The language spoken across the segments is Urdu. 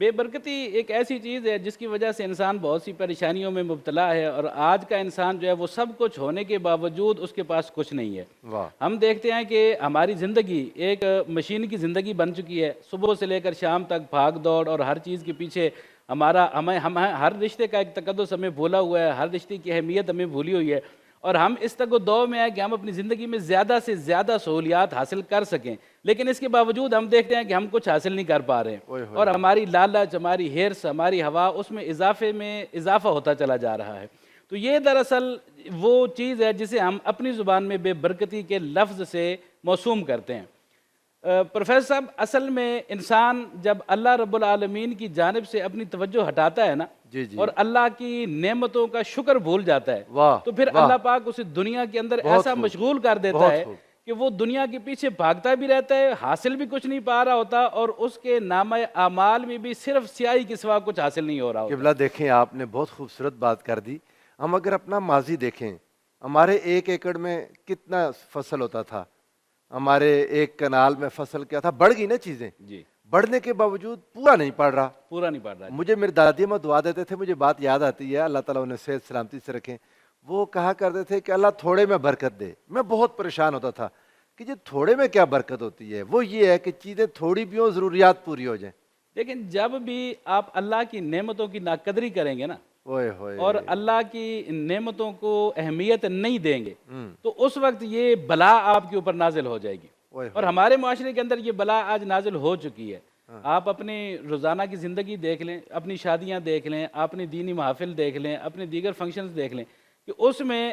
بے برکتی ایک ایسی چیز ہے جس کی وجہ سے انسان بہت سی پریشانیوں میں مبتلا ہے، اور آج کا انسان جو ہے وہ سب کچھ ہونے کے باوجود اس کے پاس کچھ نہیں ہے۔ واہ ہم دیکھتے ہیں کہ ہماری زندگی ایک مشین کی زندگی بن چکی ہے، صبح سے لے کر شام تک بھاگ دوڑ، اور ہر چیز کے پیچھے ہم ہر رشتے کا ایک تقدس ہمیں بھولا ہوا ہے، ہر رشتے کی اہمیت ہمیں بھولی ہوئی ہے، اور ہم اس تک و دو میں ہے کہ ہم اپنی زندگی میں زیادہ سے زیادہ سہولیات حاصل کر سکیں، لیکن اس کے باوجود ہم دیکھتے ہیں کہ ہم کچھ حاصل نہیں کر پا رہے ہیں، اوئے ہوئے اور ہوئے ہماری لالچ، ہماری ہرس، ہماری ہوا اس میں اضافہ ہوتا چلا جا رہا ہے۔ تو یہ دراصل وہ چیز ہے جسے ہم اپنی زبان میں بے برکتی کے لفظ سے موسوم کرتے ہیں۔ پروفیسر صاحب، اصل میں انسان جب اللہ رب العالمین کی جانب سے اپنی توجہ ہٹاتا ہے نا، جی اور جی اللہ کی نعمتوں کا شکر بھول جاتا ہے، واہ تو پھر واہ اللہ پاک اسے دنیا کے اندر بہت ایسا خوب مشغول کر دیتا بہت ہے خوب کہ وہ دنیا کے پیچھے بھاگتا بھی رہتا ہے، حاصل بھی کچھ نہیں پا رہا ہوتا، اور اس کے نامہ اعمال میں بھی صرف سیاہی کے سوا کچھ حاصل نہیں ہو رہا ہوتا۔ قبلہ دیکھیں، آپ نے بہت خوبصورت بات کر دی۔ ہم اگر اپنا ماضی دیکھیں، ہمارے 1 ایکڑ میں کتنا فصل ہوتا تھا، ہمارے 1 کنال میں فصل کیا تھا، بڑھ گئی نا چیزیں، جی، بڑھنے کے باوجود پورا نہیں پڑ رہا۔ پورا نہیں پڑ رہا جی۔ مجھے میری دادی ماں دعا دیتے تھے، مجھے بات یاد آتی ہے، اللہ تعالیٰ انہیں صحت سلامتی سے رکھیں۔ وہ کہا کرتے تھے کہ اللہ تھوڑے میں برکت دے۔ میں بہت پریشان ہوتا تھا کہ یہ تھوڑے میں کیا برکت ہوتی ہے؟ وہ یہ ہے کہ چیزیں تھوڑی بھی ہوں، ضروریات پوری ہو جائیں۔ لیکن جب بھی آپ اللہ کی نعمتوں کی ناقدری کریں گے نا، اوئے اور ہوئے اللہ کی نعمتوں کو اہمیت نہیں دیں گے، ہوں تو اس وقت یہ بلا آپ کے اوپر نازل ہو جائے گی۔ اوئے اور ہوئے ہمارے معاشرے کے اندر یہ بلا آج نازل ہو چکی ہے۔ ہاں آپ اپنی روزانہ کی زندگی دیکھ لیں، اپنی شادیاں دیکھ لیں، اپنی دینی محافل دیکھ لیں، اپنے دیگر فنکشنز دیکھ لیں، کہ اس میں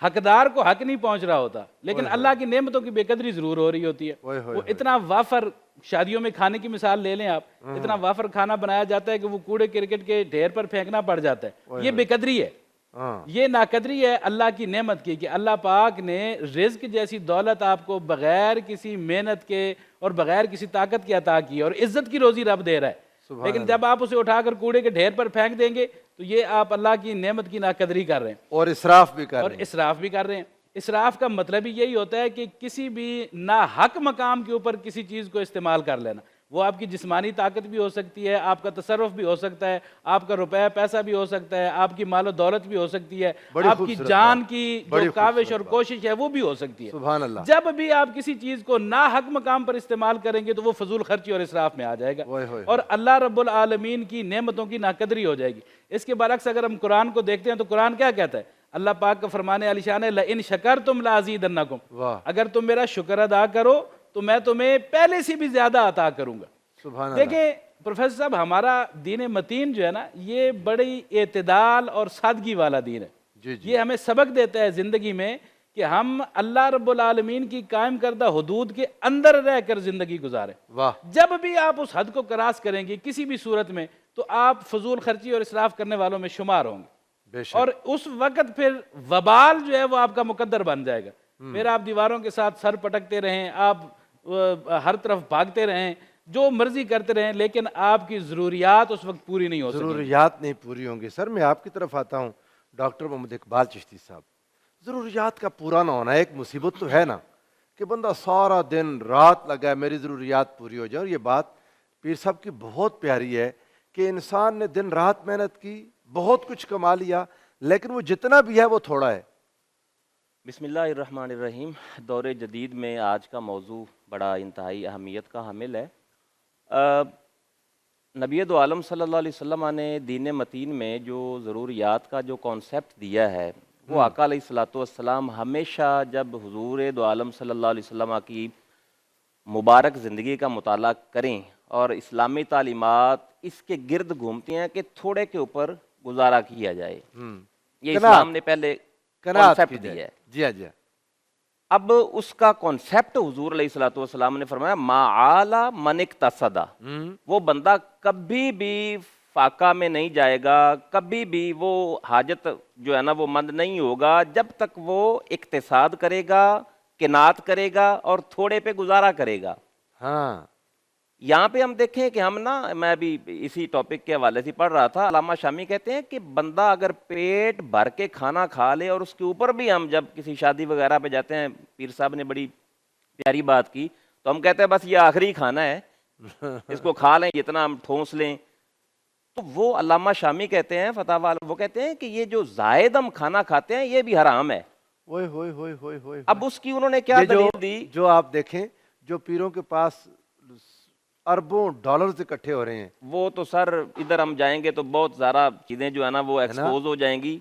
حقدار کو حق نہیں پہنچ رہا ہوتا، لیکن اوئے ہوئے اللہ کی نعمتوں کی بے قدری ضرور ہو رہی ہوتی ہے۔ اوئے ہوئے وہ ہوئے اتنا وافر، شادیوں میں کھانے کی مثال لے لیں آپ، اتنا وافر کھانا بنایا جاتا ہے کہ وہ کوڑے کرکٹ کے ڈھیر پر پھینکنا پڑ جاتا ہے۔ اوئے یہ ہوئے بے قدری ہے، ہاں یہ ناقدری ہے اللہ کی نعمت کی، کہ اللہ پاک نے رزق جیسی دولت آپ کو بغیر کسی محنت کے اور بغیر کسی طاقت کے عطا کی ہے، اور عزت کی روزی رب دے رہا ہے، سبحان لیکن اللہ، جب آپ اسے اٹھا کر کوڑے کے ڈھیر پر پھینک دیں گے تو یہ آپ اللہ کی نعمت کی ناقدری کر رہے ہیں، اور اسراف بھی کر اور رہے ہیں۔ اسراف بھی کر رہے ہیں۔ اسراف کا مطلب ہی یہی ہوتا ہے کہ کسی بھی ناحق مقام کے اوپر کسی چیز کو استعمال کر لینا۔ وہ آپ کی جسمانی طاقت بھی ہو سکتی ہے، آپ کا تصرف بھی ہو سکتا ہے، آپ کا روپے پیسہ بھی ہو سکتا ہے، آپ کی مال و دولت بھی ہو سکتی ہے، بڑی آپ کی خوبصورت بات، جان کی جو بڑی کاوش اور خوبصورت بات، کوشش ہے وہ بھی ہو سکتی ہے۔ سبحان اللہ، جب بھی آپ کسی چیز کو ناحق مقام پر استعمال کریں گے تو وہ فضول خرچی اور اسراف میں آ جائے گا، اوئے ہوئے اور ہوئے اللہ رب العالمین کی نعمتوں کی ناقدری ہو جائے گی۔ اس کے برعکس اگر ہم قرآن کو دیکھتے ہیں تو قرآن کیا کہتا ہے؟ اللہ پاک کا فرمان عالی شان ہے، لَإِن شَكَرْتُمْ لَأَزِيدَنَّكُمْ، واہ اگر تم میرا شکر ادا کرو تو میں تمہیں پہلے سے بھی زیادہ عطا کروں گا۔ سبحان اللہ، دیکھیں پروفیسر صاحب، ہمارا دین متین جو ہے نا، یہ بڑی اعتدال اور سادگی والا دین ہے۔ جی جی یہ ہمیں سبق دیتا ہے زندگی میں کہ ہم اللہ رب العالمین کی قائم کردہ حدود کے اندر رہ کر زندگی گزاریں۔ واہ جب بھی آپ اس حد کو کراس کریں گے کسی بھی صورت میں تو آپ فضول خرچی اور اسراف کرنے والوں میں شمار ہوں گے، بے اور شک، اس وقت پھر وبال جو ہے وہ آپ کا مقدر بن جائے گا۔ پھر آپ دیواروں کے ساتھ سر پٹکتے رہیں، آپ ہر طرف بھاگتے رہیں، جو مرضی کرتے رہیں، لیکن آپ کی ضروریات اس وقت پوری نہیں ہو سکیں گی۔ ضروریات نہیں پوری ہوں گی۔ سر میں آپ کی طرف آتا ہوں، ڈاکٹر محمد اقبال چشتی صاحب، ضروریات کا پورا نہ ہونا ایک مصیبت تو ہے نا، کہ بندہ سارا دن رات لگا ہے میری ضروریات پوری ہو جائیں۔ اور یہ بات پیر صاحب کی بہت پیاری ہے کہ انسان نے دن رات محنت کی، بہت کچھ کما لیا، لیکن وہ جتنا بھی ہے وہ تھوڑا ہے۔ بسم اللہ الرحمن الرحیم۔ دور جدید میں آج کا موضوع بڑا انتہائی اہمیت کا حامل ہے۔ نبی دو عالم صلی اللہ علیہ وسلم نے دین متین میں جو ضروریات کا جو کانسیپٹ دیا ہے، وہ آقا علیہ الصلوۃ والسلام ہمیشہ جب حضور دو عالم صلی اللہ علیہ وسلم کی مبارک زندگی کا مطالعہ کریں اور اسلامی تعلیمات اس کے گرد گھومتی ہیں کہ تھوڑے کے اوپر گزارا کیا جائے۔ یہ قناعت، اسلام نے پہلے قناعت کی کانسیپٹ جائے۔ دیا ہے۔ جی ہاں جی ہاں، اب اس کا کانسیپٹ حضور علیہ الصلوۃ والسلام نے فرمایا، ما عالا من اقتصدا، وہ بندہ کبھی بھی فاقہ میں نہیں جائے گا، کبھی بھی وہ حاجت جو ہے نا وہ مند نہیں ہوگا جب تک وہ اقتصاد کرے گا، قناعت کرے گا اور تھوڑے پہ گزارا کرے گا۔ ہاں یہاں پہ ہم دیکھیں کہ ہم نا، میں بھی اسی ٹاپک کے حوالے سے پڑھ رہا تھا، علامہ شامی کہتے ہیں کہ بندہ اگر پیٹ بھر کے کھانا کھا لے اور اس کے اوپر بھی ہم جب کسی شادی وغیرہ پہ جاتے ہیں، پیر صاحب نے بڑی پیاری بات کی، تو ہم کہتے ہیں بس یہ آخری کھانا ہے، اس کو کھا لیں جتنا ہم ٹھونس لیں، تو وہ علامہ شامی کہتے ہیں فتاوی، وہ کہتے ہیں کہ یہ جو زائد ہم کھانا کھاتے ہیں یہ بھی حرام ہے. ہوئے ہوئے ہوئے ہوئے ہوئے. اب اس کی انہوں نے کیا یہ دلیل دی؟ جو آپ دیکھیں جو پیروں کے پاس اربوں ڈالرز اکٹھے ہو رہے ہیں، وہ تو سر ادھر ہم جائیں گے تو بہت زیادہ چیزیں جو ہے نا وہ ایکسپوز ہو جائیں گی.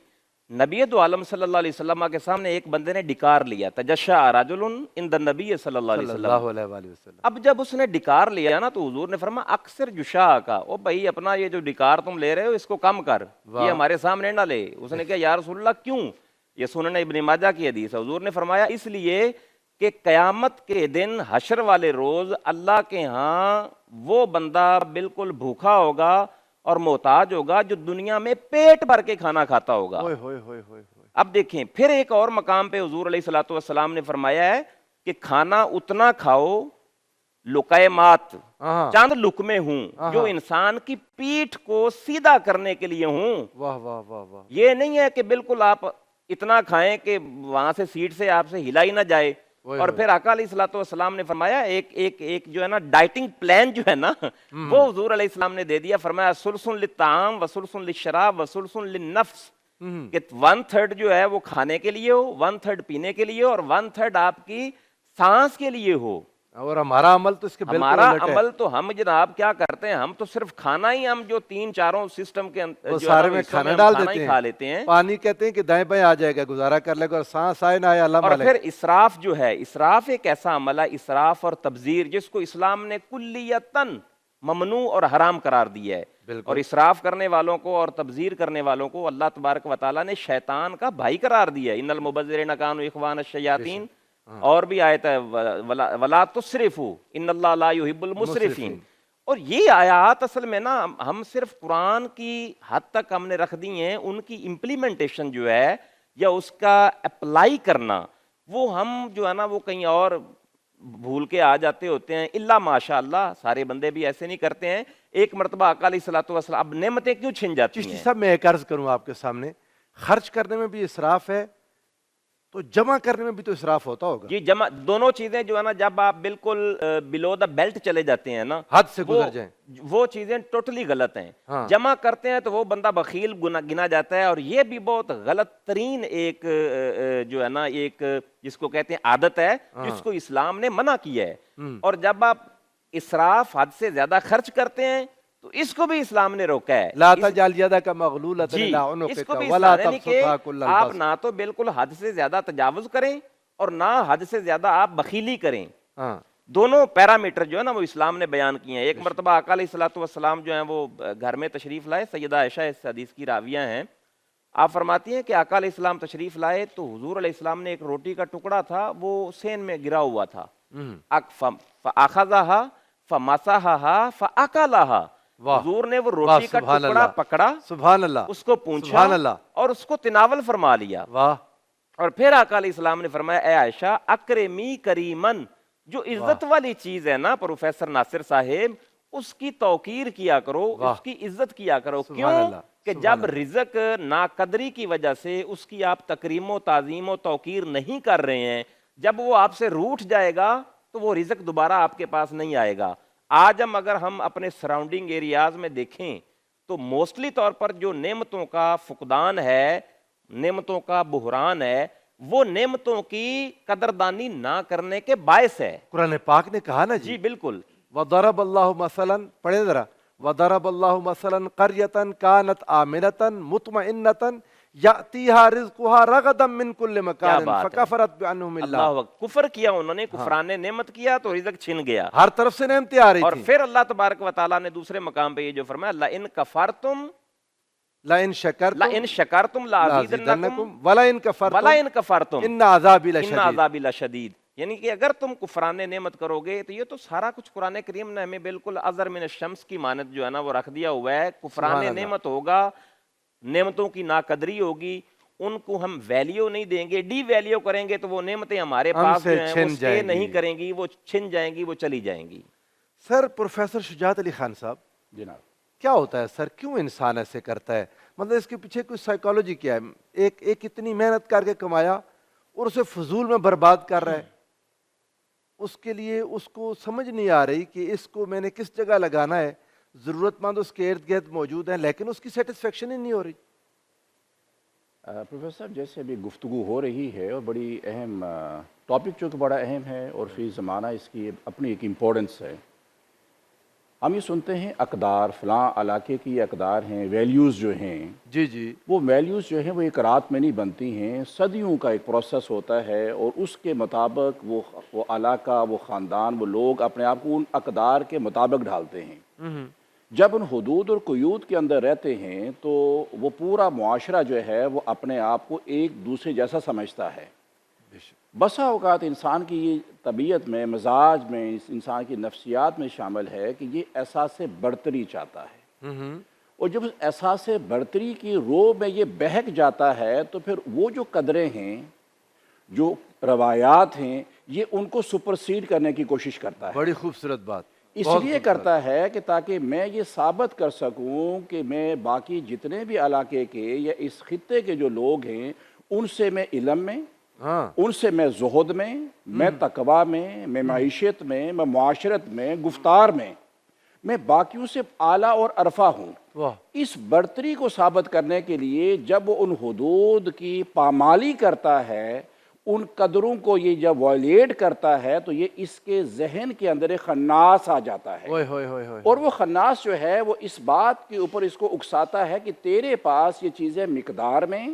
نبی دو عالم صلی اللہ علیہ وسلم کے سامنے ایک بندے نے ڈکار لیا، تجشع رجل عند النبی صلی اللہ علیہ صلی وسلم. اللہ علیہ وآلہ وسلم. اب جب اس نے ڈکار لیا نا تو حضور نے فرمایا اکثر جشا کا، او بھائی اپنا یہ جو ڈکار تم لے رہے ہو اس کو کم کر، یہ ہمارے سامنے نہ لے. اس نے کہا یا رسول اللہ کیوں؟ یہ سنن ابن ماجہ کی حدیث ہے. حضور نے فرمایا اس لیے کہ قیامت کے دن حشر والے روز اللہ کے ہاں وہ بندہ بالکل بھوکا ہوگا اور محتاج ہوگا جو دنیا میں پیٹ بھر کے کھانا کھاتا ہوگا. ہوئے ہوئے ہوئے ہوئے. اب دیکھیں پھر ایک اور مقام پہ حضور علیہ الصلوۃ والسلام نے فرمایا ہے کہ کھانا اتنا کھاؤ لقیمات، چند لقمے ہوں جو انسان کی پیٹھ کو سیدھا کرنے کے لیے ہوں. واہ واہ واہ واہ. یہ نہیں ہے کہ بالکل آپ اتنا کھائیں کہ وہاں سے سیٹ سے آپ سے ہلا ہی نہ جائے. اور پھر آقا علیہ الصلوۃ والسلام نے فرمایا ایک جو ہے نا ڈائٹنگ پلان جو ہے نا وہ حضور علیہ السلام نے دے دیا. فرمایا سلسن للطعام و سلسن للشراب و سلسن للنفس، کہ 1/3 جو ہے وہ کھانے کے لیے ہو، 1/3 پینے کے لیے اور 1/3 آپ کی سانس کے لیے ہو. اور ہمارا عمل تو اس کے بالکل ہمارا الٹ ہے. عمل تو ہم جناب کیا کرتے ہیں، ہم تو صرف کھانا ہی ہم جو 3-4 سسٹم کے وہ سارے میں کھانا ڈال دیتے ہیں، کھا لیتے ہیں. پانی کہتے ہیں کہ دائیں بائیں آ جائے گا گزارا کر لے گا، اور سانس آئے نہ آئے اللہ اور مالک. پھر اسراف جو ہے، اسراف ایک ایسا عمل ہے، اسراف اور تبذیر، جس کو اسلام نے کلیتاً ممنوع اور حرام قرار دیا ہے. اور اسراف کرنے والوں کو اور تبذیر کرنے والوں کو اللہ تبارک و تعالیٰ نے شیطان کا بھائی قرار دیا ہے. ان المبذرین کانوا اخوان الشیاطین. اور بھی آیت ہے ولا تسرفوا ان اللہ لا یحب المسرفین. اور یہ آیات اصل میں نا ہم صرف قرآن کی حد تک ہم نے رکھ دی ہیں، ان کی امپلیمنٹیشن جو ہے یا اس کا اپلائی کرنا وہ ہم جو ہے نا وہ کہیں اور بھول کے آ جاتے ہوتے ہیں. الا ماشاء اللہ سارے بندے بھی ایسے نہیں کرتے ہیں. ایک مرتبہ آقا علیہ الصلوۃ والسلام، اب نعمتیں کیوں چھن جاتی چشتی ہیں؟ صاحب میں ایک عرض کروں آپ کے سامنے، خرچ کرنے میں بھی اسراف ہے تو جمع کرنے میں بھی تو اسراف ہوتا ہوگا. جی جمع دونوں چیزیں جو ہے نا جب آپ بالکل بلو دا بیلٹ چلے جاتے ہیں نا، حد سے گزر جائیں، وہ چیزیں ٹوٹلی غلط ہیں. ہاں. جمع کرتے ہیں تو وہ بندہ بخیل گنا جاتا ہے. اور یہ بھی بہت غلط ترین ایک جو ہے نا ایک جس کو کہتے ہیں عادت ہے، جس کو اسلام نے منع کیا ہے. اور جب آپ اسراف حد سے زیادہ خرچ کرتے ہیں تو اس کو بھی اسلام نے روکا ہے. لا تجعل یدک مغلولۃ جی الی اس کو عنقک بھی ولا اسلام، یعنی کہ تبسطھا کل آپ البسط. نہ تو بالکل حد سے زیادہ تجاوز کریں اور نہ حد سے زیادہ آپ بخیلی کریں. ہاں. دونوں پیرامیٹر جو ہے نا وہ اسلام نے بیان کیے ہیں. ایک مرتبہ آقا علیہ الصلوۃ والسلام جو ہیں وہ گھر میں تشریف لائے، سیدہ عائشہ اس حدیث کی راویہ ہیں. آپ فرماتی ہیں کہ آقا علیہ السلام تشریف لائے تو حضور علیہ السلام نے ایک روٹی کا ٹکڑا تھا وہ سین میں گرا ہوا تھا. فاخذھا فمسحھا فاکلھا. حضور نے وہ روٹی کا ٹکڑا پکڑا، سبحان اللہ، اس کو پونچھا سبحان اللہ، اور اس کو تناول فرما لیا. واہ. اور پھر آقا علیہ السلام نے فرمایا اے عائشہ اکرمی کریمن، جو عزت والی چیز ہے نا پروفیسر ناصر صاحب، اس کی توقیر کیا کرو، اس کی عزت کیا کرو. کیوں کہ جب رزق ناقدری کی وجہ سے اس کی آپ تکریم و تعظیم و توقیر نہیں کر رہے ہیں، جب وہ آپ سے روٹھ جائے گا تو وہ رزق دوبارہ آپ کے پاس نہیں آئے گا. آج اگر ہم اپنے سراؤنڈنگ ایریاز میں دیکھیں تو موسٹلی طور پر جو نعمتوں کا فقدان ہے، نعمتوں کا بحران ہے، وہ نعمتوں کی قدردانی نہ کرنے کے باعث ہے. قرآن پاک نے کہا نا جی بالکل. وضرب اللہ مثلا، پڑھے ذرا، وضرب اللہ مثلا قریۃ کانت آمنۃ مطمئنۃ یأتیہا رزقہا رغدا من کل مکان فکفرت بانعم اللہ. اللہ کفر کیا انہوں نے، کفران نعمت کیا تو رزق چھن گیا، ہر طرف سے نعمتیں آ رہی اور تھیں. پھر اللہ تبارک و تعالیٰ نے دوسرے مقام پہ یہ جو فرمایا لئن کفرتم لئن شکرتم لئن شکرتم لازیدنکم ولئن ولئن کفرتم ان عذابی ان لشدید. عذابی لشدید. یعنی کہ اگر تم کفران نعمت کرو گے تو یہ تو سارا کچھ قرآن کریم نے ہمیں بالکل ازر من الشمس کی مانند جو ہے نا وہ رکھ دیا ہوا ہے. کفران نعمت ہوگا، نعمتوں کی ناقدری ہوگی، ان کو ہم ویلیو نہیں دیں گے، ڈی ویلیو کریں گے تو وہ نعمتیں ہمارے پاس جو ہیں وہ اسٹے نہیں کریں گی، وہ چھن جائیں گی، وہ چلی جائیں گی. سر پروفیسر شجاعت علی خان صاحب، جناب کیا ہوتا ہے سر، کیوں انسان ایسے کرتا ہے؟ مطلب اس کے پیچھے کوئی سائیکالوجی کیا ہے؟ ایک اتنی محنت کر کے کمایا اور اسے فضول میں برباد کر رہا ہے. اس کے لیے اس کو سمجھ نہیں آ رہی کہ اس کو میں نے کس جگہ لگانا ہے. ضرورت مند اس کے ارد گرد موجود ہیں لیکن اس کی سیٹسفیکشن ہی نہیں ہو رہی. پروفیسر صاحب جیسے ابھی گفتگو ہو رہی ہے اور بڑی اہم ٹاپک چونکہ بڑا اہم ہے اور فی زمانہ اس کی اپنی ایک امپورٹنس ہے. ہم یہ سنتے ہیں اقدار فلاں علاقے کی اقدار ہیں، ویلیوز جو ہیں جی جی وہ ویلیوز جو ہیں وہ ایک رات میں نہیں بنتی ہیں، صدیوں کا ایک پروسیس ہوتا ہے اور اس کے مطابق وہ علاقہ، وہ خاندان، وہ لوگ اپنے آپ کو ان اقدار کے مطابق ڈھالتے ہیں. جب ان حدود اور قیود کے اندر رہتے ہیں تو وہ پورا معاشرہ جو ہے وہ اپنے آپ کو ایک دوسرے جیسا سمجھتا ہے. بسا اوقات انسان کی یہ طبیعت میں، مزاج میں، انسان کی نفسیات میں شامل ہے کہ یہ احساس برتری چاہتا ہے، اور جب اس احساس برتری کی رو میں یہ بہک جاتا ہے تو پھر وہ جو قدریں ہیں، جو روایات ہیں، یہ ان کو سپرسیڈ کرنے کی کوشش کرتا ہے. بڑی خوبصورت بات. اس لیے کرتا ہے کہ تاکہ میں یہ ثابت کر سکوں کہ میں باقی جتنے بھی علاقے کے یا اس خطے کے جو لوگ ہیں ان سے میں علم میں، ہاں ان سے میں زہد میں تقوی میں معیشت میں معاشرت میں، گفتار میں باقیوں سے اعلیٰ اور عرفہ ہوں. واہ اس برتری کو ثابت کرنے کے لیے جب وہ ان حدود کی پامالی کرتا ہے، ان قدروں کو یہ جب وائلیٹ کرتا ہے تو یہ اس کے ذہن کے اندر ایک خناس آ جاتا ہے. ہوئے ہوئے ہوئے ہوئے. اور وہ خناس جو ہے وہ اس بات کے اوپر اس کو اکساتا ہے کہ تیرے پاس یہ چیزیں مقدار میں،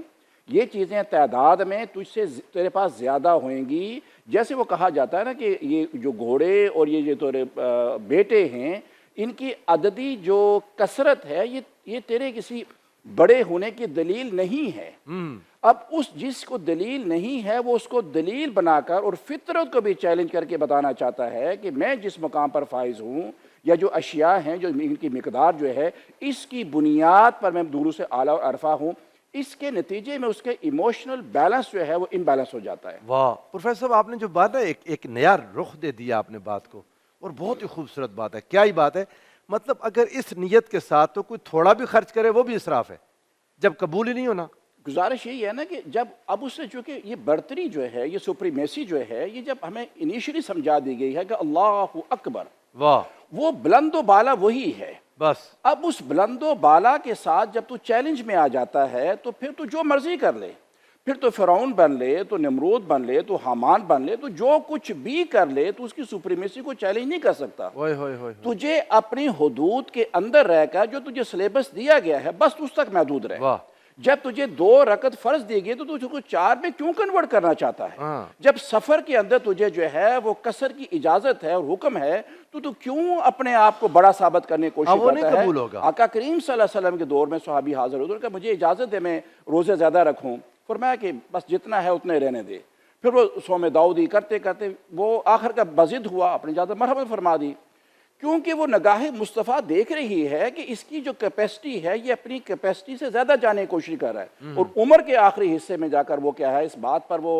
یہ چیزیں تعداد میں تجھ سے تیرے پاس زیادہ ہوئیں گی. جیسے وہ کہا جاتا ہے نا کہ یہ جو گھوڑے اور یہ تیرے بیٹے ہیں، ان کی عددی جو کثرت ہے یہ تیرے کسی بڑے ہونے کی دلیل نہیں ہے. اب جس کو دلیل نہیں ہے وہ اس کو دلیل بنا کر اور فطرت کو بھی چیلنج کر کے بتانا چاہتا ہے کہ میں جس مقام پر فائز ہوں یا جو اشیاء ہیں، جو ان کی مقدار جو ہے، اس کی بنیاد پر میں دوروں سے اعلیٰ اور عرفہ ہوں. اس کے نتیجے میں اس کے ایموشنل بیلنس جو ہے وہ امبیلنس ہو جاتا ہے. واہ پروفیسر صاحب، آپ نے جو بات ہے ایک نیا رخ دے دیا آپ نے بات کو، اور بہت ہی خوبصورت بات ہے. کیا ہی بات ہے، مطلب اگر اس نیت کے ساتھ تو کوئی تھوڑا بھی خرچ کرے وہ بھی اسراف ہے جب قبول ہی نہیں ہونا. گزارش یہی ہے نا کہ جب اب اس نے چونکہ یہ برتری جو ہے، یہ سپریمیسی جو ہے، یہ جب ہمیں انیشلی سمجھا دی گئی ہے کہ اللہ اکبر، واہ وہ بلند و بالا وہی ہے. بس اب اس بلند و بالا کے ساتھ جب تو چیلنج میں آ جاتا ہے تو پھر تو جو مرضی کر لے، پھر تو فرعون بن لے، تو نمرود بن لے، تو حامان بن لے، تو جو کچھ بھی کر لے تو اس کی سپریمیسی کو چیلنج نہیں کر سکتا. ہوئے ہوئے ہوئے. تجھے اپنی حدود کے اندر رہ کر جو تجھے سلیبس دیا گیا ہے بس اس تک محدود رہے. واہ جب تجھے 2 رکعت فرض دی گئی تو تجھے کو 4 میں کیوں کنورٹ کرنا چاہتا ہے؟ ہاں. جب سفر کے اندر تجھے جو ہے وہ قصر کی اجازت ہے اور حکم ہے تو کیوں اپنے آپ کو بڑا ثابت کرنے کی کوشش وہ نہیں کرتا ہے؟ قبول ہوگا. آقا کریم صلی اللہ علیہ وسلم کے دور میں صحابی حاضر ہوتے ہیں کہ مجھے اجازت دے میں روزے زیادہ رکھوں. فرمایا کہ بس جتنا ہے اتنے رہنے دے. پھر وہ صوم داؤدی کرتے کرتے وہ آخر کا بضد ہوا، اپنی اجازت مرحمت فرما دی، کیونکہ وہ نگاہ مصطفیٰ دیکھ رہی ہے کہ اس کی جو کیپیسٹی ہے یہ اپنی کیپیسٹی سے زیادہ جانے کی کوشش کر رہا ہے. اور عمر کے آخری حصے میں جا کر وہ کیا ہے، اس بات پر وہ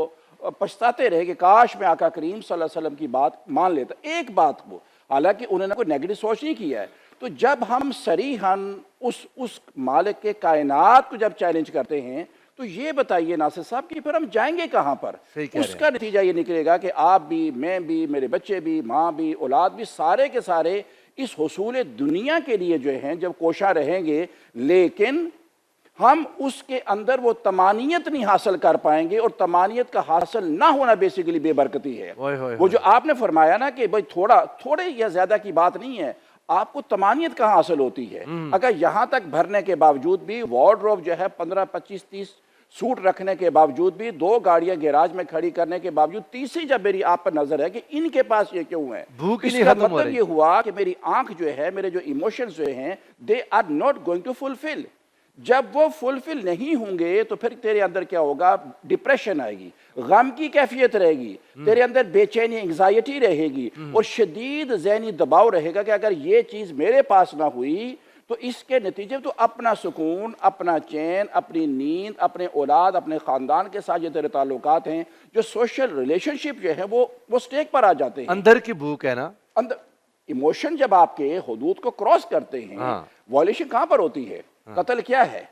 پچھتاتے رہے کہ کاش میں آقا کریم صلی اللہ علیہ وسلم کی بات مان لیتا. ایک بات وہ، حالانکہ انہوں نے کوئی نیگیٹو سوچ نہیں کیا ہے. تو جب ہم صریحاً اس مالک کے کائنات کو جب چیلنج کرتے ہیں تو یہ بتائیے ناصر صاحب کہ پھر ہم جائیں گے کہاں پر؟ اس کا نتیجہ یہ نکلے گا کہ آپ بھی، میں بھی، میرے بچے بھی، ماں بھی، اولاد بھی، سارے کے سارے اس حصول دنیا کے لیے جو ہیں جب کوشاں رہیں گے، لیکن ہم اس کے اندر وہ تمانیت نہیں حاصل کر پائیں گے. اور تمانیت کا حاصل نہ ہونا بیسیکلی بے برکتی ہے. وہ جو آپ نے فرمایا نا کہ بھائی تھوڑے یا زیادہ کی بات نہیں ہے، آپ کو تمانیت کہاں حاصل ہوتی ہے؟ اگر یہاں تک بھرنے کے باوجود بھی وارڈروب جو ہے 15، 25، 30 سوٹ رکھنے کے باوجود بھی، 2 گاڑیاں گیراج میں کھڑی کرنے کے باوجود، تیسری جب میری آپ پر نظر ہے کہ ان کے پاس یہ کیوں ہے، اس کا مطلب یہ ہوا کہ میری آنکھ جو ہے، میرے جو ایموشنز جو ہیں، they are not going to fulfill. جب وہ فلفل نہیں ہوں گے تو پھر تیرے اندر کیا ہوگا؟ ڈپریشن آئے گی، غم کی کیفیت رہے گی، تیرے اندر بے چینی، انگزائٹی رہے گی، اور شدید ذہنی دباؤ رہے گا کہ اگر یہ چیز میرے پاس نہ ہوئی تو اس کے نتیجے تو اپنا سکون، اپنا چین، اپنی نیند، اپنے اولاد، اپنے خاندان کے ساتھ جو تیرے تعلقات ہیں، جو سوشل ریلیشن شپ جو ہے وہ سٹیک پر آ جاتے ہیں. اندر کی بھوک ہے نا، اندر ایموشن جب آپ کے حدود کو کراس کرتے ہیں، وائلیشن کہاں پر ہوتی ہے؟ قتل کیا ہے،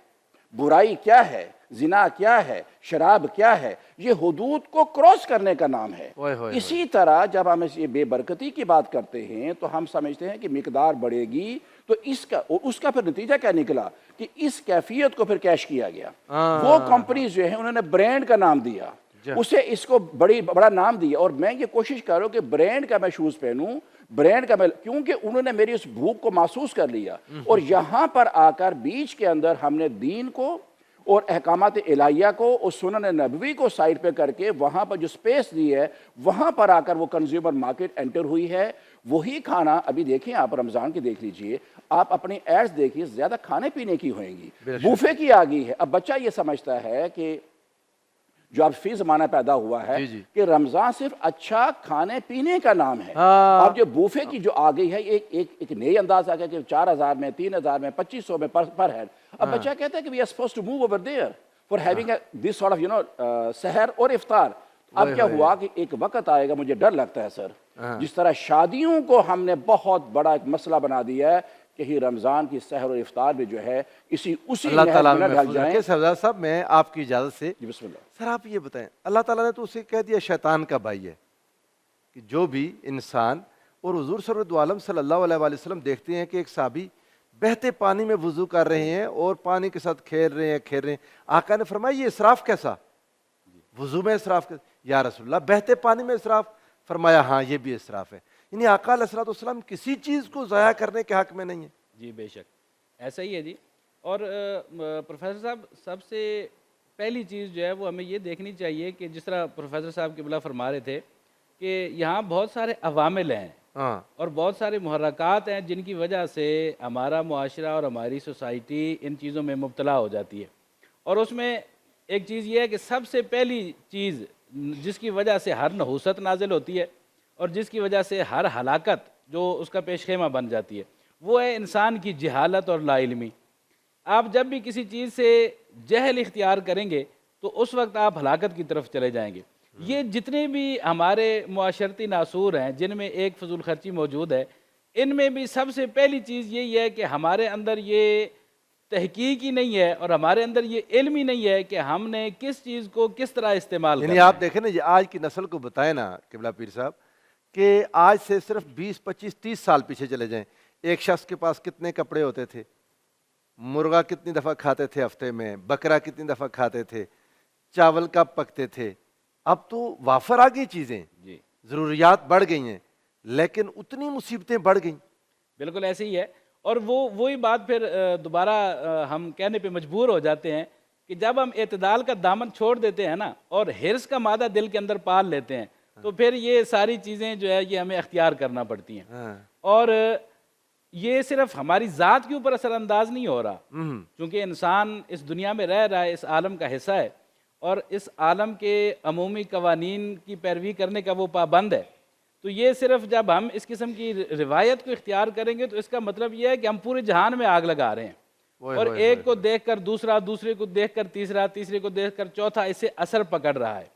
برائی کیا ہے، زنا کیا ہے، شراب کیا ہے، یہ حدود کو کراس کرنے کا نام ہے. اسی طرح جب ہم یہ بے برکتی کی بات کرتے ہیں تو ہم سمجھتے ہیں کہ مقدار بڑھے گی تو اس کا اور اس کا پھر نتیجہ کیا نکلا کہ اس کیفیت کو پھر کیش کیا گیا. وہ کمپنیز جو ہیں انہوں نے برانڈ کا نام دیا, اسے اس کو بڑا نام دیا, اور میں یہ کوشش کر رہا ہوں کہ برانڈ کا میں شوز پہنوں, برانڈ کا میں, کیونکہ انہوں نے میری اس بھوک کو محسوس کر لیا. اور یہاں پر آ کر بیچ کے اندر ہم نے دین کو اور احکامات الہیہ کو اور سنن نبوی کو سائڈ پہ کر کے وہاں پر جو سپیس دی ہے وہاں پر آ کر وہ کنزیومر مارکیٹ انٹر ہوئی ہے. وہی کھانا ابھی دیکھیں آپ رمضان کی دیکھ لیجئے, آپ اپنی ایڈز دیکھیے, زیادہ کھانے پینے کی ہوئیں گی, بوفے کی آ گئی ہے. اب بچہ یہ سمجھتا ہے کہ جو اب فی زمانہ پیدا ہوا ہے کہ رمضان صرف اچھا کھانے پینے کا نام ہے. اب جو بوفے کی جو آ گئی ہے ایک نئی انداز آ گیا کہ 4,000 میں, 3,000 میں, 2,500 میں پر ہیڈ. اب بچہ کہتا ہے کہ we are supposed to move over there for having this sort of سحر اور افطار. اب کیا ہوا کہ ایک وقت آئے گا, مجھے ڈر لگتا ہے سر, جس طرح شادیوں کو ہم نے بہت بڑا ایک مسئلہ بنا دیا ہے کہ ہی رمضان کی سحر اور افطار بھی جو ہے اسی اللہ تعالیٰ نہج میں ڈھل جائیں. سردار صاحب میں آپ کی اجازت سے بسم اللہ. سر آپ یہ بتائیں, اللہ تعالیٰ نے تو اسے کہہ دیا شیطان کا بھائی ہے, کہ جو بھی انسان, اور حضور سرورت عالم صلی اللہ علیہ وآلہ وسلم دیکھتے ہیں کہ ایک صحابی بہتے پانی میں وضو کر رہے ہیں اور پانی کے ساتھ کھیل رہے ہیں. آقا نے فرمایا یہ اسراف کیسا, وضو میں اسراف کیسا؟ یا رسول اللہ بہتے پانی میں اسراف؟ فرمایا ہاں یہ بھی اسراف ہے. یعنی آقا علیہ الصلوۃ والسلام کسی چیز کو ضائع کرنے کے حق میں نہیں ہے. جی بے شک ایسا ہی ہے جی. اور پروفیسر صاحب سب سے پہلی چیز جو ہے وہ ہمیں یہ دیکھنی چاہیے کہ جس طرح پروفیسر صاحب قبلہ فرما رہے تھے کہ یہاں بہت سارے عوامل ہیں اور بہت سارے محرکات ہیں جن کی وجہ سے ہمارا معاشرہ اور ہماری سوسائٹی ان چیزوں میں مبتلا ہو جاتی ہے. اور اس میں ایک چیز یہ ہے کہ سب سے پہلی چیز جس کی وجہ سے ہر نحوست نازل ہوتی ہے اور جس کی وجہ سے ہر ہلاکت جو اس کا پیش خیمہ بن جاتی ہے وہ ہے انسان کی جہالت اور لا علمی. آپ جب بھی کسی چیز سے جہل اختیار کریں گے تو اس وقت آپ ہلاکت کی طرف چلے جائیں گے. یہ جتنے بھی ہمارے معاشرتی ناصور ہیں جن میں ایک فضول خرچی موجود ہے, ان میں بھی سب سے پہلی چیز یہی ہے کہ ہمارے اندر یہ تحقیق ہی نہیں ہے اور ہمارے اندر یہ علم ہی نہیں ہے کہ ہم نے کس چیز کو کس طرح استعمال کرنا ہے. یعنی آپ دیکھیں نا, یہ آج کی نسل کو بتائیں نا قبلہ پیر صاحب کہ آج سے صرف 20, 25, 30 سال پیچھے چلے جائیں, ایک شخص کے پاس کتنے کپڑے ہوتے تھے, مرغا کتنی دفعہ کھاتے تھے ہفتے میں, بکرا کتنی دفعہ کھاتے تھے, چاول کب پکتے تھے. اب تو وافر آ گئی چیزیں, ضروریات بڑھ گئی ہیں, لیکن اتنی مصیبتیں بڑھ گئیں. بالکل ایسے ہی ہے. اور وہی بات پھر دوبارہ ہم کہنے پہ مجبور ہو جاتے ہیں کہ جب ہم اعتدال کا دامن چھوڑ دیتے ہیں نا اور حرص کا مادہ دل کے اندر پال لیتے ہیں تو پھر یہ ساری چیزیں جو ہے یہ ہمیں اختیار کرنا پڑتی ہیں. اور یہ صرف ہماری ذات کے اوپر اثر انداز نہیں ہو رہا, کیونکہ انسان اس دنیا میں رہ رہا ہے, اس عالم کا حصہ ہے اور اس عالم کے عمومی قوانین کی پیروی کرنے کا وہ پابند ہے. تو یہ صرف جب ہم اس قسم کی روایت کو اختیار کریں گے تو اس کا مطلب یہ ہے کہ ہم پورے جہان میں آگ لگا رہے ہیں, اور ایک کو دیکھ کر دوسرا, دوسرے کو دیکھ کر تیسرا, تیسرے کو دیکھ کر چوتھا, اسے اثر پکڑ رہا ہے.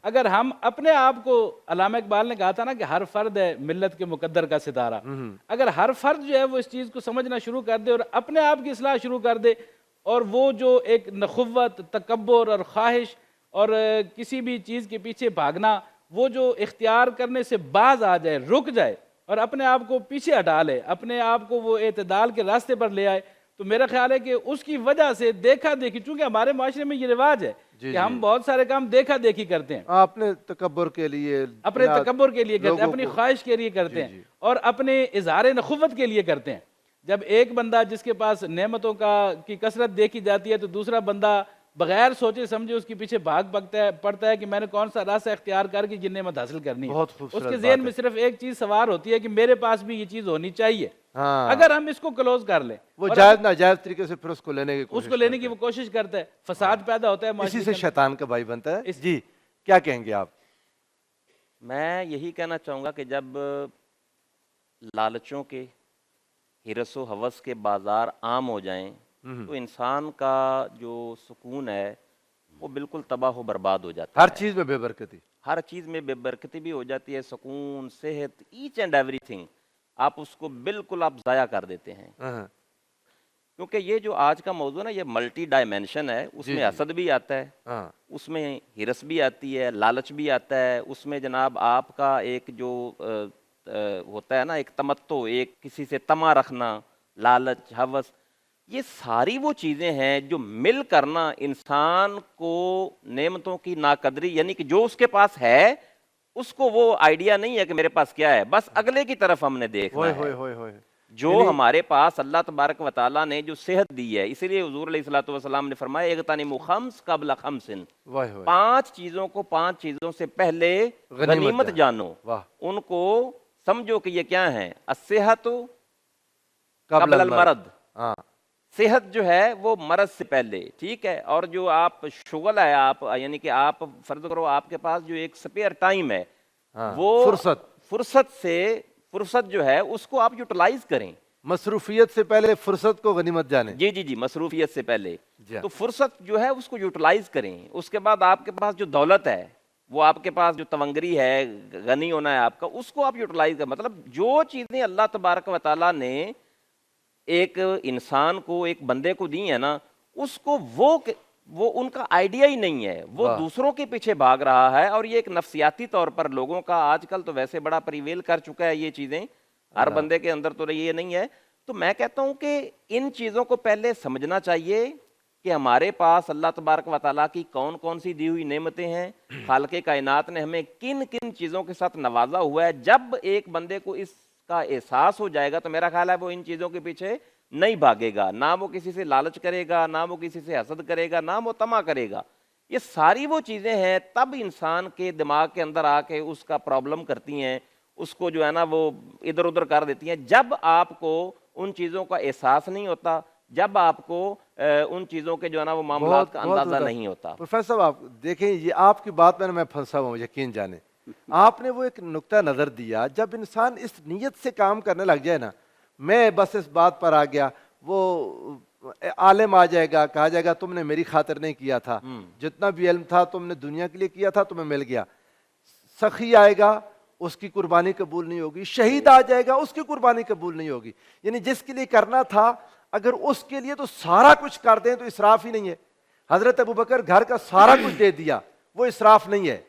اگر ہم اپنے آپ کو, علامہ اقبال نے کہا تھا نا کہ ہر فرد ہے ملت کے مقدر کا ستارہ, اگر ہر فرد جو ہے وہ اس چیز کو سمجھنا شروع کر دے اور اپنے آپ کی اصلاح شروع کر دے, اور وہ جو ایک نخوت, تکبر اور خواہش اور کسی بھی چیز کے پیچھے بھاگنا, وہ جو اختیار کرنے سے باز آ جائے, رک جائے اور اپنے آپ کو پیچھے ہٹا لے, اپنے آپ کو وہ اعتدال کے راستے پر لے آئے, تو میرا خیال ہے کہ اس کی وجہ سے دیکھا دیکھی, چونکہ ہمارے معاشرے میں یہ رواج ہے کہ ہم بہت سارے کام دیکھا دیکھی کرتے ہیں, اپنے تکبر کے لیے, اپنے تکبر کے لیے کرتے ہیں, اپنی خواہش کے لیے کرتے ہیں اور اپنے اظہار نخوت کے لیے کرتے ہیں. جب ایک بندہ جس کے پاس نعمتوں کی کثرت دیکھی جاتی ہے تو دوسرا بندہ بغیر سوچے سمجھے اس کے پیچھے بھاگ پڑتا ہے کہ میں نے کون سا راستہ اختیار کر کے یہ نعمت حاصل کرنی ہے. اس کے ذہن میں صرف ایک چیز سوار ہوتی ہے کہ میرے پاس بھی یہ چیز ہونی چاہیے. اگر ہم اس کو کلوز کر لیں, وہ جائز ناجائز طریقے سے پھر اس کو لینے کی وہ کوشش کرتا ہے, فساد پیدا ہوتا ہے, اسی سے شیطان کا بھائی بنتا ہے. جی کیا کہیں گے آپ؟ میں یہی کہنا چاہوں گا کہ جب لالچوں کے, حرص و ہوس کے بازار عام ہو جائیں تو انسان کا جو سکون ہے وہ بالکل تباہ و برباد ہو جاتا ہے. ہر چیز میں بے برکتی, ہر چیز میں بے برکتی بھی ہو جاتی ہے, سکون, صحت, ایچ اینڈ ایوری تھنگ آپ اس کو بالکل آپ ضائع کر دیتے ہیں. کیونکہ یہ جو آج کا موضوع ہے نا یہ ملٹی ڈائمینشن ہے, اس میں حسد بھی آتا ہے, اس میں حرص بھی آتی ہے, لالچ بھی آتا ہے, اس میں جناب آپ کا ایک جو ہوتا ہے نا ایک تمتع, ایک کسی سے طمع رکھنا, لالچ، ہوس، یہ ساری وہ چیزیں ہیں جو مل کرنا انسان کو نعمتوں کی ناقدری، یعنی کہ جو اس کے پاس ہے اس کو وہ آئیڈیا نہیں ہے کہ میرے پاس کیا ہے، بس اگلے کی طرف ہم نے دیکھنا ہوئے ہے۔ ہوئے ہوئے ہوئے جو ہمارے پاس اللہ تبارک و تعالیٰ نے جو صحت دی ہے، اسی لیے حضور علیہ الصلوۃ والسلام نے فرمایا اغتنموا خمس قبل خمس، واہ واہ 5 چیزوں کو 5 چیزوں سے پہلے غنیمت جانو، واہ ان کو سمجھو کہ یہ کیا ہیں، الصحت قبل المرض، ہاں صحت جو ہے وہ مرض سے پہلے، ٹھیک ہے، اور جو آپ شغل ہے، آپ یعنی کہ آپ فرض کرو آپ کے پاس جو ایک سپیئر ٹائم ہے، ہاں، وہ فرصت جو ہے اس کو آپ یوٹیلائز کریں۔ مصروفیت سے پہلے فرصت کو غنیمت جانے۔ جی مصروفیت سے پہلے جی ہاں۔ تو فرصت جو ہے اس کو یوٹیلائز کریں۔ اس کے بعد آپ کے پاس جو دولت ہے، وہ آپ کے پاس جو تونگری ہے، غنی ہونا ہے آپ کا، اس کو آپ یوٹیلائز کریں۔ مطلب جو چیزیں اللہ تبارک و تعالیٰ نے ایک انسان کو، ایک بندے کو دی ہے نا، اس کو وہ ان کا آئیڈیا ہی نہیں ہے، وہ دوسروں کے پیچھے بھاگ رہا ہے، اور یہ ایک نفسیاتی طور پر لوگوں کا آج کل تو ویسے بڑا پریویل کر چکا ہے یہ چیزیں، ہر بندے کے اندر تو یہ نہیں ہے۔ تو میں کہتا ہوں کہ ان چیزوں کو پہلے سمجھنا چاہیے کہ ہمارے پاس اللہ تبارک و تعالیٰ کی کون کون سی دی ہوئی نعمتیں ہیں، خالق کائنات نے ہمیں کن کن چیزوں کے ساتھ نوازا ہوا ہے۔ جب ایک بندے کو اس کا احساس ہو جائے گا تو میرا خیال ہے وہ ان چیزوں کے پیچھے نہیں بھاگے گا، نہ وہ کسی سے لالچ کرے گا، نہ وہ کسی سے حسد کرے گا، نہ وہ طمع کرے گا۔ یہ ساری وہ چیزیں ہیں تب انسان کے دماغ کے اندر آ کے اس کا پرابلم کرتی ہیں، اس کو جو ہے نا وہ ادھر ادھر کر دیتی ہیں۔ جب آپ کو ان چیزوں کا احساس نہیں ہوتا، جب آپ کو ان چیزوں کے جو ہے نا وہ معاملات کا اندازہ نہیں ہوتا۔ پروفیسر صاحب آپ دیکھیں، یہ آپ کی بات میں پھنسا ہوا ہوں، یقین جانے آپ نے وہ ایک نقطہ نظر دیا، جب انسان اس نیت سے کام کرنے لگ جائے نا، میں بس اس بات پر آ گیا، وہ عالم آ جائے گا، کہا جائے گا تم نے میری خاطر نہیں کیا تھا، جتنا بھی علم تھا تم نے دنیا کے لیے کیا تھا، تمہیں مل گیا۔ سخی آئے گا، اس کی قربانی قبول نہیں ہوگی، شہید آ جائے گا، اس کی قربانی قبول نہیں ہوگی۔ یعنی جس کے لیے کرنا تھا، اگر اس کے لیے تو سارا کچھ کر دیں تو اسراف ہی نہیں ہے۔ حضرت ابوبکر گھر کا سارا کچھ دے دیا، وہ اسراف نہیں ہے۔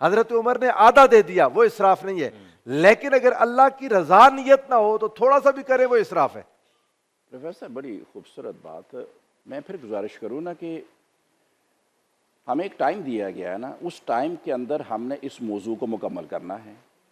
حضرت عمر نے آدھا دے دیا، وہ اسراف نہیں ہے۔ لیکن اگر اللہ کی رضا نیت نہ ہو تو تھوڑا سا بھی کرے وہ اسراف ہے۔ پروفیسر بڑی خوبصورت بات، میں پھر گزارش کروں نا کہ ہمیں ایک ٹائم دیا گیا ہے نا، اس ٹائم کے اندر ہم نے اس موضوع کو مکمل کرنا ہے۔